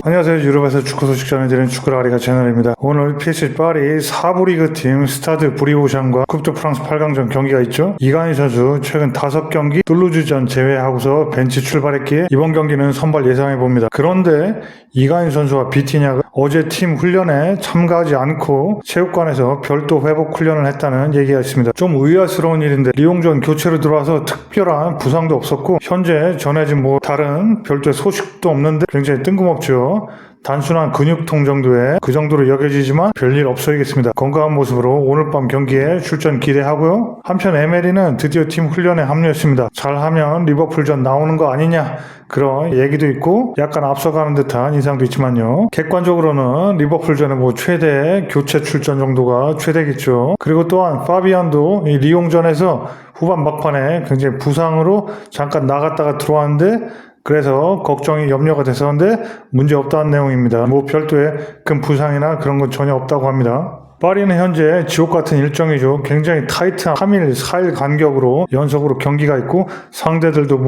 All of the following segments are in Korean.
안녕하세요. 유럽에서 축구 소식 전해드리는 축구라리가 채널입니다. 오늘 PSG 파리 4부 리그팀 스타드 브리오샹과 쿱드 프랑스 8강전 경기가 있죠. 이강인 선수 최근 5경기 툴루즈전 제외하고서 벤치 출발했기에 이번 경기는 선발 예상해봅니다. 그런데 이강인 선수와 비티냐가 어제 팀 훈련에 참가하지 않고 체육관에서 별도 회복 훈련을 했다는 얘기가 있습니다. 좀 의아스러운 일인데 리옹전 교체로 들어와서 특별한 부상도 없었고 현재 전해진 다른 별도의 소식도 없는데 굉장히 뜬금없죠. 단순한 근육통 정도에 그 정도로 여겨지지만 별일 없어야겠습니다. 건강한 모습으로 오늘 밤 경기에 출전 기대하고요. 한편 에메리는 드디어 팀 훈련에 합류했습니다. 잘하면 리버풀전 나오는 거 아니냐 그런 얘기도 있고 약간 앞서가는 듯한 인상도 있지만요. 객관적으로는 리버풀전에 최대 교체 출전 정도가 최대겠죠. 그리고 또한 파비안도 이 리옹전에서 후반 막판에 굉장히 부상으로 잠깐 나갔다가 들어왔는데 그래서 걱정이 염려가 됐었는데 문제 없다는 내용입니다. 별도의 큰 부상이나 그런 건 전혀 없다고 합니다. 파리는 현재 지옥같은 일정이죠. 굉장히 타이트한 3일, 4일 간격으로 연속으로 경기가 있고 상대들도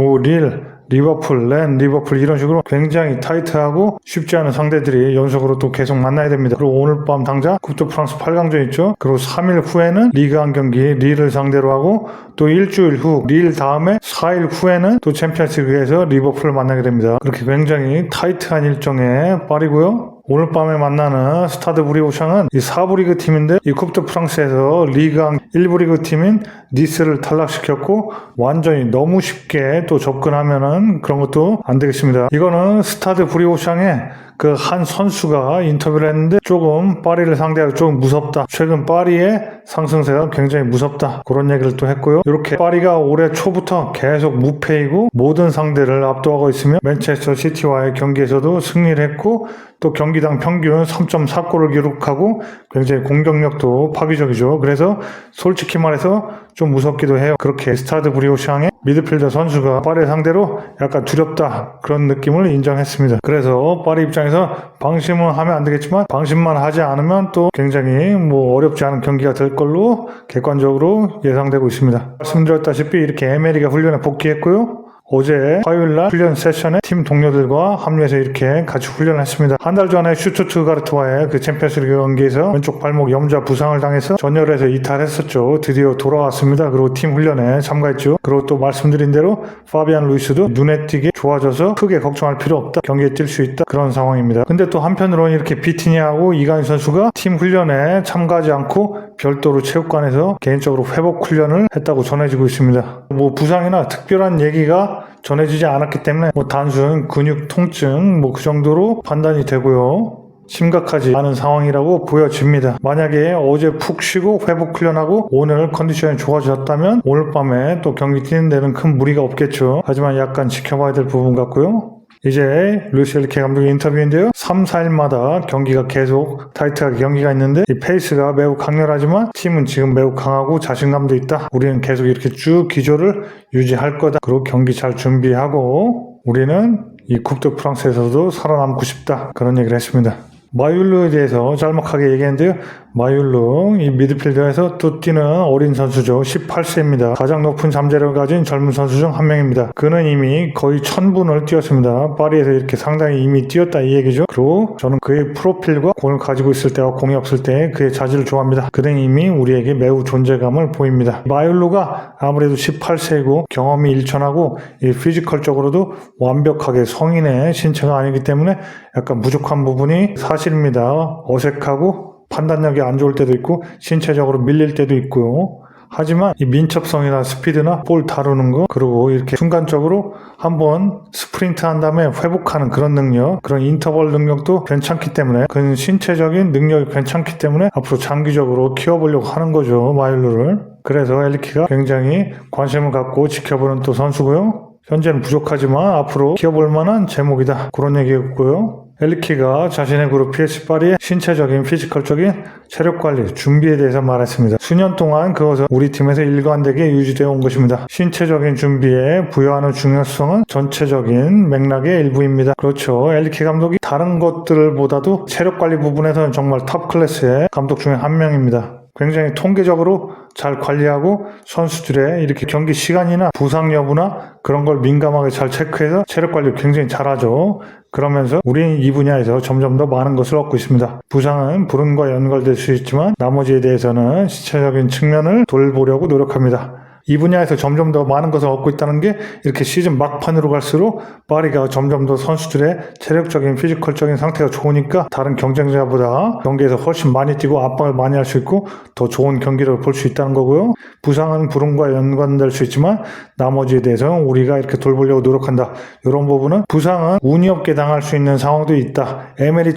리버풀, 리버풀 이런 식으로 굉장히 타이트하고 쉽지 않은 상대들이 연속으로 또 계속 만나야 됩니다. 그리고 오늘 밤 당장 쿱드 프랑스 8강전 있죠. 그리고 3일 후에는 리그 한 경기 릴을 상대로 하고 또 일주일 후 릴 다음에 4일 후에는 또 챔피언스리그에서 리버풀을 만나게 됩니다. 그렇게 굉장히 타이트한 일정의 파리고요. 오늘 밤에 만나는 스타드 브리오샹은 이 4부 리그 팀인데 이 쿱드 프랑스에서 리그왕 1부 리그 팀인 니스를 탈락시켰고 완전히 너무 쉽게 또 접근하면은 그런 것도 안 되겠습니다. 이거는 스타드 브리오샹의 그 한 선수가 인터뷰를 했는데 조금 파리를 상대하기 조금 무섭다. 최근 파리의 상승세가 굉장히 무섭다. 그런 얘기를 또 했고요. 이렇게 파리가 올해 초부터 계속 무패이고 모든 상대를 압도하고 있으며 맨체스터 시티와의 경기에서도 승리를 했고 또 경기당 평균 3.4골을 기록하고 굉장히 공격력도 파괴적이죠. 그래서 솔직히 말해서 좀 무섭기도 해요. 그렇게 스타드 브리오샹의 미드필더 선수가 파리 상대로 약간 두렵다 그런 느낌을 인정했습니다. 그래서 파리 입장에서 방심은 하면 안 되겠지만 방심만 하지 않으면 또 굉장히 어렵지 않은 경기가 될 걸로 객관적으로 예상되고 있습니다. 말씀드렸다시피 이렇게 에메리가 훈련에 복귀했고요. 어제 화요일날 훈련 세션에 팀 동료들과 합류해서 이렇게 같이 훈련을 했습니다. 한 달 전에 슈투트가르트와의 그 챔피언스리그 경기에서 왼쪽 발목 염좌 부상을 당해서 전열에서 이탈했었죠. 드디어 돌아왔습니다. 그리고 팀 훈련에 참가했죠. 그리고 또 말씀드린 대로 파비안 루이스도 눈에 띄게 좋아져서 크게 걱정할 필요 없다. 경기에 뛸 수 있다. 그런 상황입니다. 근데 또 한편으로는 이렇게 비티니하고 이강인 선수가 팀 훈련에 참가하지 않고 별도로 체육관에서 개인적으로 회복 훈련을 했다고 전해지고 있습니다. 부상이나 특별한 얘기가 전해지지 않았기 때문에 단순 근육 통증 그 정도로 판단이 되고요. 심각하지 않은 상황이라고 보여집니다. 만약에 어제 푹 쉬고 회복 훈련하고 오늘 컨디션이 좋아졌다면 오늘 밤에 또 경기 뛰는 데는 큰 무리가 없겠죠. 하지만 약간 지켜봐야 될 부분 같고요. 이제 루이스 엔리케 감독의 인터뷰인데요. 3, 4일마다 경기가 계속 타이트하게 경기가 있는데 이 페이스가 매우 강렬하지만 팀은 지금 매우 강하고 자신감도 있다. 우리는 계속 이렇게 쭉 기조를 유지할 거다. 그리고 경기 잘 준비하고 우리는 이 쿱드 프랑스에서도 살아남고 싶다. 그런 얘기를 했습니다. 마율루에 대해서 짤막하게 얘기했는데요. 마율루 이 미드필더에서 또 뛰는 어린 선수죠. 18세입니다. 가장 높은 잠재력을 가진 젊은 선수 중 한 명입니다. 그는 이미 거의 1000분을 뛰었습니다. 파리에서 이렇게 상당히 이미 뛰었다 이 얘기죠. 그리고 저는 그의 프로필과 공을 가지고 있을 때와 공이 없을 때 그의 자질을 좋아합니다. 그는 이미 우리에게 매우 존재감을 보입니다. 마율루가 아무래도 18세이고 경험이 일천하고 이 피지컬적으로도 완벽하게 성인의 신체가 아니기 때문에 약간 부족한 부분이 사실입니다. 어색하고 판단력이 안 좋을 때도 있고 신체적으로 밀릴 때도 있고요. 하지만 이 민첩성이나 스피드나 볼 다루는 거 그리고 이렇게 순간적으로 한번 스프린트 한 다음에 회복하는 그런 능력 그런 인터벌 능력도 괜찮기 때문에 그 신체적인 능력이 괜찮기 때문에 앞으로 장기적으로 키워보려고 하는 거죠. 마율루를. 그래서 엔리케가 굉장히 관심을 갖고 지켜보는 또 선수고요. 현재는 부족하지만 앞으로 키워볼 만한 제목이다. 그런 얘기였고요. 엔리케가 자신의 그룹 PSG 파리의 신체적인 피지컬적인 체력관리 준비에 대해서 말했습니다. 수년 동안 그것은 우리 팀에서 일관되게 유지되어 온 것입니다. 신체적인 준비에 부여하는 중요성은 전체적인 맥락의 일부입니다. 그렇죠. 엔리케 감독이 다른 것들보다도 체력관리 부분에서는 정말 탑 클래스의 감독 중에 한 명입니다. 굉장히 통계적으로 잘 관리하고 선수들의 이렇게 경기 시간이나 부상 여부나 그런 걸 민감하게 잘 체크해서 체력 관리를 굉장히 잘하죠. 그러면서 우리는 이 분야에서 점점 더 많은 것을 얻고 있습니다. 부상은 불운과 연관될 수 있지만 나머지에 대해서는 신체적인 측면을 돌보려고 노력합니다. 이 분야에서 점점 더 많은 것을 얻고 있다는 게 이렇게 시즌 막판으로 갈수록 파리가 점점 더 선수들의 체력적인 피지컬적인 상태가 좋으니까 다른 경쟁자보다 경기에서 훨씬 많이 뛰고 압박을 많이 할 수 있고 더 좋은 경기를 볼 수 있다는 거고요. 부상은 불운과 연관될 수 있지만 나머지에 대해서는 우리가 이렇게 돌보려고 노력한다. 이런 부분은 부상은 운이 없게 당할 수 있는 상황도 있다. 에메리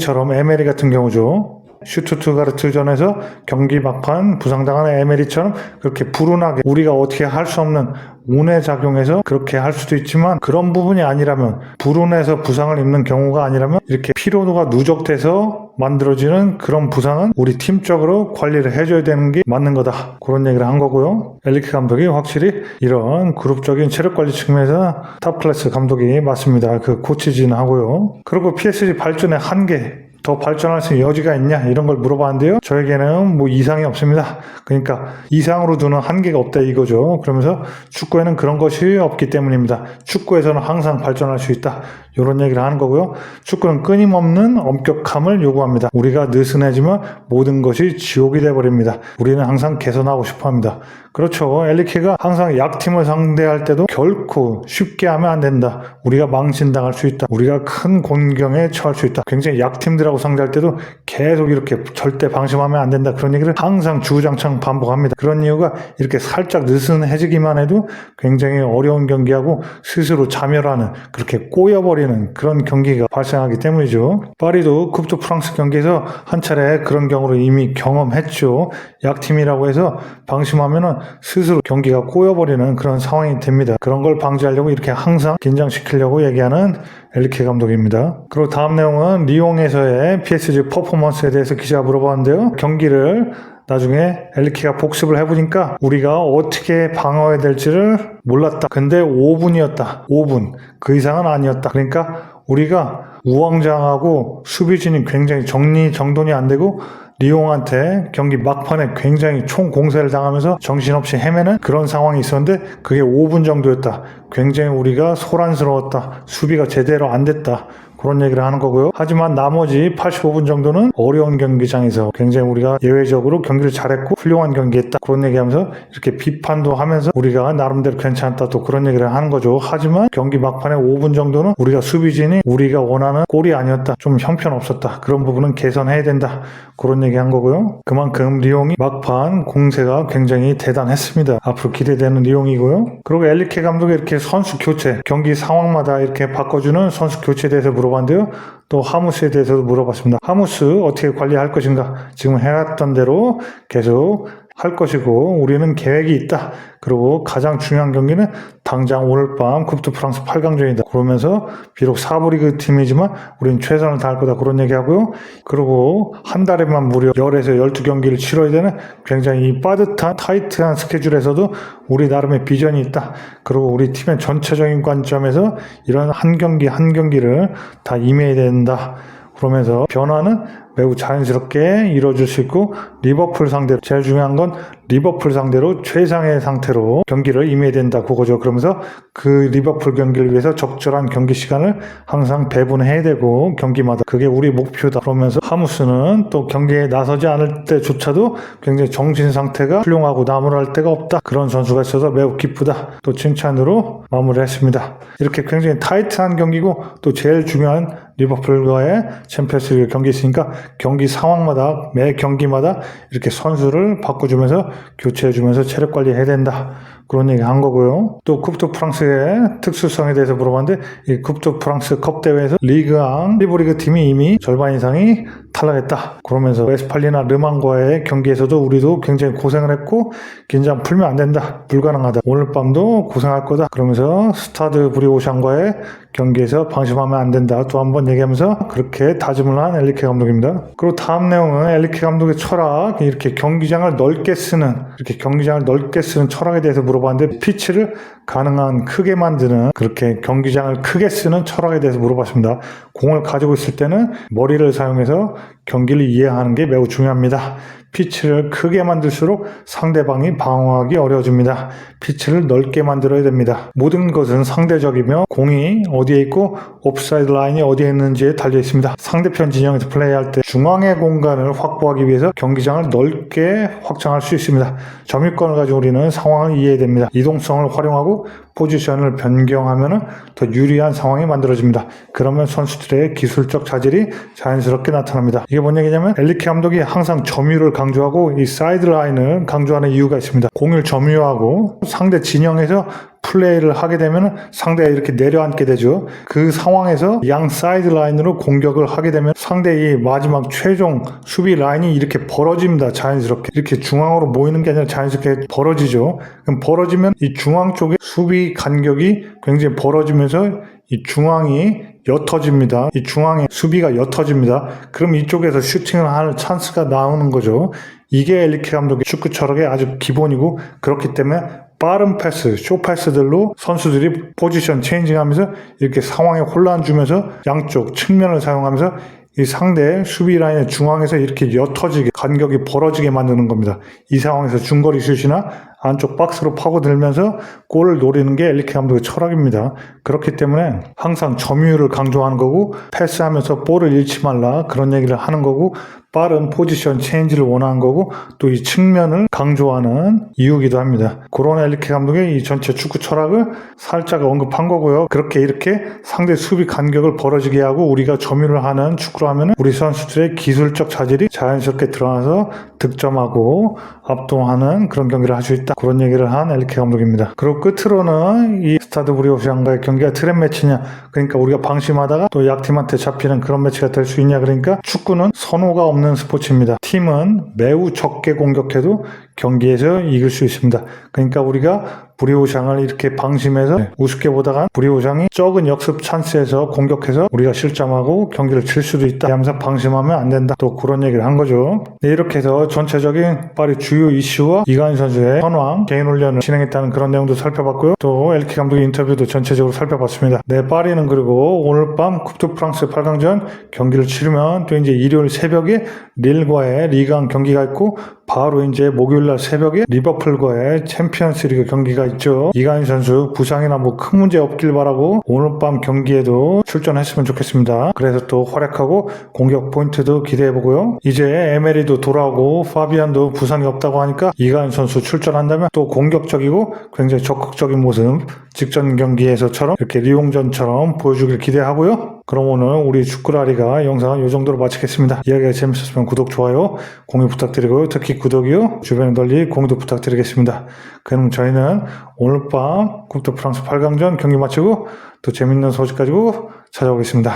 같은 경우죠. 슈투트가르트전에서 경기 막판 부상당한 에메리처럼 그렇게 불운하게 우리가 어떻게 할 수 없는 운에 작용해서 그렇게 할 수도 있지만 그런 부분이 아니라면 불운해서 부상을 입는 경우가 아니라면 이렇게 피로도가 누적돼서 만들어지는 그런 부상은 우리 팀적으로 관리를 해줘야 되는 게 맞는 거다. 그런 얘기를 한 거고요. 엘리케 감독이 확실히 이런 그룹적인 체력 관리 측면에서 탑 클래스 감독이 맞습니다. 그 코치진 하고요. 그리고 PSG 발전의 한계 더 발전할 수 있는 여지가 있냐 이런 걸 물어봤는데요. 저에게는 뭐 이상이 없습니다. 그러니까 이상으로 두는 한계가 없다 이거죠. 그러면서 축구에는 그런 것이 없기 때문입니다. 축구에서는 항상 발전할 수 있다. 이런 얘기를 하는 거고요. 축구는 끊임없는 엄격함을 요구합니다. 우리가 느슨해지면 모든 것이 지옥이 돼버립니다. 우리는 항상 개선하고 싶어합니다. 그렇죠. 엘리케가 항상 약팀을 상대할 때도 결코 쉽게 하면 안 된다. 우리가 망신당할 수 있다. 우리가 큰 곤경에 처할 수 있다. 굉장히 약팀들하고 상대할 때도 계속 이렇게 절대 방심하면 안 된다. 그런 얘기를 항상 주구장창 반복합니다. 그런 이유가 이렇게 살짝 느슨해지기만 해도 굉장히 어려운 경기하고 스스로 자멸하는 그렇게 꼬여버리는 그런 경기가 발생하기 때문이죠. 파리도 쿱드 프랑스 경기에서 한 차례 그런 경우를 이미 경험했죠. 약팀이라고 해서 방심하면은 스스로 경기가 꼬여버리는 그런 상황이 됩니다. 그런 걸 방지하려고 이렇게 항상 긴장시키려고 얘기하는 엘리케 감독입니다. 그리고 다음 내용은 리옹에서의 PSG 퍼포먼스에 대해서 기자가 물어봤는데요. 경기를 나중에 엘리케가 복습을 해보니까 우리가 어떻게 방어해야 될지를 몰랐다. 근데 5분이었다. 5분. 그 이상은 아니었다. 그러니까 우리가 우왕좌왕하고 수비진이 굉장히 정리정돈이 안 되고 리옹한테 경기 막판에 굉장히 총공세를 당하면서 정신없이 헤매는 그런 상황이 있었는데 그게 5분 정도였다. 굉장히 우리가 소란스러웠다. 수비가 제대로 안 됐다. 그런 얘기를 하는 거고요. 하지만 나머지 85분 정도는 어려운 경기장에서 굉장히 우리가 예외적으로 경기를 잘했고 훌륭한 경기했다. 그런 얘기하면서 이렇게 비판도 하면서 우리가 나름대로 괜찮다. 또 그런 얘기를 하는 거죠. 하지만 경기 막판에 5분 정도는 우리가 수비진이 우리가 원하는 골이 아니었다. 좀 형편없었다. 그런 부분은 개선해야 된다. 그런 얘기 한 거고요. 그만큼 리옹이 막판 공세가 굉장히 대단했습니다. 앞으로 기대되는 리옹이고요. 그리고 엘리케 감독이 이렇게 선수 교체, 경기 상황마다 이렇게 바꿔주는 선수 교체에 대해서 물어봤는데요. 또 하무스에 대해서도 물어봤습니다. 하무스 어떻게 관리할 것인가? 지금 해왔던 대로 계속 할 것이고 우리는 계획이 있다. 그리고 가장 중요한 경기는 당장 오늘 밤 쿱드 프랑스 8강전이다. 그러면서 비록 4부 리그 팀이지만 우리는 최선을 다할 거다. 그런 얘기하고요. 그리고 한 달에만 무려 10에서 12경기를 치러야 되는 굉장히 이 빠듯한 타이트한 스케줄에서도 우리 나름의 비전이 있다. 그리고 우리 팀의 전체적인 관점에서 이런 한 경기 한 경기를 다 임해야 된다. 그러면서 변화는 매우 자연스럽게 이루어질 수 있고 리버풀 상대로 제일 중요한 건 리버풀 상대로 최상의 상태로 경기를 임해야 된다 그거죠. 그러면서 그 리버풀 경기를 위해서 적절한 경기 시간을 항상 배분해야 되고 경기마다 그게 우리 목표다. 그러면서 하무스는 또 경기에 나서지 않을 때조차도 굉장히 정신 상태가 훌륭하고 나무랄 데가 없다. 그런 선수가 있어서 매우 기쁘다. 또 칭찬으로 마무리했습니다. 이렇게 굉장히 타이트한 경기고 또 제일 중요한 리버풀과의 챔피언스리그 경기 있으니까 경기 상황마다 매 경기마다 이렇게 선수를 바꿔주면서 교체해주면서 체력 관리해야 된다. 그런 얘기 한 거고요. 또 쿱드 프랑스의 특수성에 대해서 물어봤는데 이 쿱드 프랑스 컵 대회에서 리그앙 1부 리그 팀이 이미 절반 이상이 탈락했다. 그러면서 웨스팔리나 르망과의 경기에서도 우리도 굉장히 고생을 했고 긴장 풀면 안 된다. 불가능하다. 오늘 밤도 고생할 거다. 그러면서 스타드 브리오샹과의 경기에서 방심하면 안 된다. 또 한 번 얘기하면서 그렇게 다짐을 한 엘리케 감독입니다. 그리고 다음 내용은 엘리케 감독의 철학, 이렇게 경기장을 넓게 쓰는 철학에 대해서 물어봤는데 피치를 가능한 크게 만드는 그렇게 경기장을 크게 쓰는 철학에 대해서 물어봤습니다. 공을 가지고 있을 때는 머리를 사용해서 경기를 이해하는 게 매우 중요합니다. 피치를 크게 만들수록 상대방이 방어하기 어려워집니다. 피치를 넓게 만들어야 됩니다. 모든 것은 상대적이며 공이 어디에 있고 옵사이드 라인이 어디에 있는지에 달려 있습니다. 상대편 진영에서 플레이할 때 중앙의 공간을 확보하기 위해서 경기장을 넓게 확장할 수 있습니다. 점유권을 가지고 우리는 상황을 이해해야 됩니다. 이동성을 활용하고 포지션을 변경하면 더 유리한 상황이 만들어집니다. 그러면 선수들의 기술적 자질이 자연스럽게 나타납니다. 이게 뭔 얘기냐면 엘리케 감독이 항상 점유를 강조하고 이 사이드 라인을 강조하는 이유가 있습니다. 공을 점유하고 상대 진영에서 플레이를 하게 되면 상대가 이렇게 내려앉게 되죠. 그 상황에서 양 사이드 라인으로 공격을 하게 되면 상대의 마지막 최종 수비 라인이 이렇게 벌어집니다. 자연스럽게. 이렇게 중앙으로 모이는 게 아니라 자연스럽게 벌어지죠. 그럼 벌어지면 이 중앙 쪽에 수비 간격이 굉장히 벌어지면서 이 중앙이 옅어집니다. 이 중앙의 수비가 옅어집니다. 그럼 이쪽에서 슈팅을 할 찬스가 나오는 거죠. 이게 엘리케 감독의 축구 철학의 아주 기본이고, 그렇기 때문에 빠른 패스, 쇼패스들로 선수들이 포지션 체인징하면서 이렇게 상황에 혼란 주면서 양쪽 측면을 사용하면서 이 상대 수비 라인의 중앙에서 이렇게 옅어지게 간격이 벌어지게 만드는 겁니다. 이 상황에서 중거리 슛이나 안쪽 박스로 파고들면서 골을 노리는 게 엘리케 감독의 철학입니다. 그렇기 때문에 항상 점유율을 강조하는 거고, 패스하면서 볼을 잃지 말라 그런 얘기를 하는 거고, 빠른 포지션 체인지를 원하는 거고, 또 이 측면을 강조하는 이유기도 합니다. 그런 엘리케 감독의 이 전체 축구 철학을 살짝 언급한 거고요. 그렇게 이렇게 상대 수비 간격을 벌어지게 하고 우리가 점유를 하는 축구를 하면 우리 선수들의 기술적 자질이 자연스럽게 드러나서 득점하고 압도하는 그런 경기를 할 수 있다. 그런 얘기를 한 엘리케 감독입니다. 그리고 끝으로는 이 스타드 브리오시안과의 경기가 트랩 매치냐, 그러니까 우리가 방심하다가 또 약팀한테 잡히는 그런 매치가 될 수 있냐, 그러니까 축구는 선호가 없는 스포츠입니다. 팀은 매우 적게 공격해도 경기에서 이길 수 있습니다. 그러니까 우리가 브리오샹을 이렇게 방심해서 우습게 보다가 브리오샹이 적은 역습 찬스에서 공격해서 우리가 실점하고 경기를 칠 수도 있다 하면서 방심하면 안 된다, 또 그런 얘기를 한 거죠. 네, 이렇게 해서 전체적인 파리 주요 이슈와 이강인 선수의 선왕 개인 훈련을 진행했다는 그런 내용도 살펴봤고요. 또 엘리케 감독의 인터뷰도 전체적으로 살펴봤습니다. 네, 파리는 그리고 오늘 밤 쿠프 프랑스 8강전 경기를 치르면 또 이제 일요일 새벽에 릴과의 리강 경기가 있고, 바로 이제 목요일날 새벽에 리버풀과의 챔피언스리그 경기가 있죠. 이강인 선수 부상이나 뭐 큰 문제 없길 바라고 오늘 밤 경기에도 출전했으면 좋겠습니다. 그래서 또 활약하고 공격 포인트도 기대해보고요. 이제 에메리도 돌아오고 파비안도 부상이 없다고 하니까 이강인 선수 출전한다면 또 공격적이고 굉장히 적극적인 모습 직전 경기에서처럼 이렇게 리옹전처럼 보여주길 기대하고요. 그럼 오늘 우리 축구라리가 영상은 이 정도로 마치겠습니다. 이야기가 재밌었으면 구독, 좋아요, 공유 부탁드리고요. 특히 구독이요, 주변에 널리 공유도 부탁드리겠습니다. 그럼 저희는 오늘 밤 쿠프 프랑스 8강전 경기 마치고 또 재밌는 소식 가지고 찾아오겠습니다.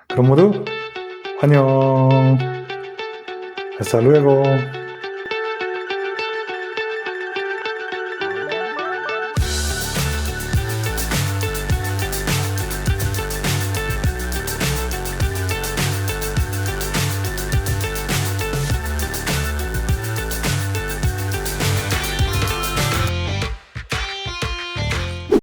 그럼 모두 안녕. Hasta luego.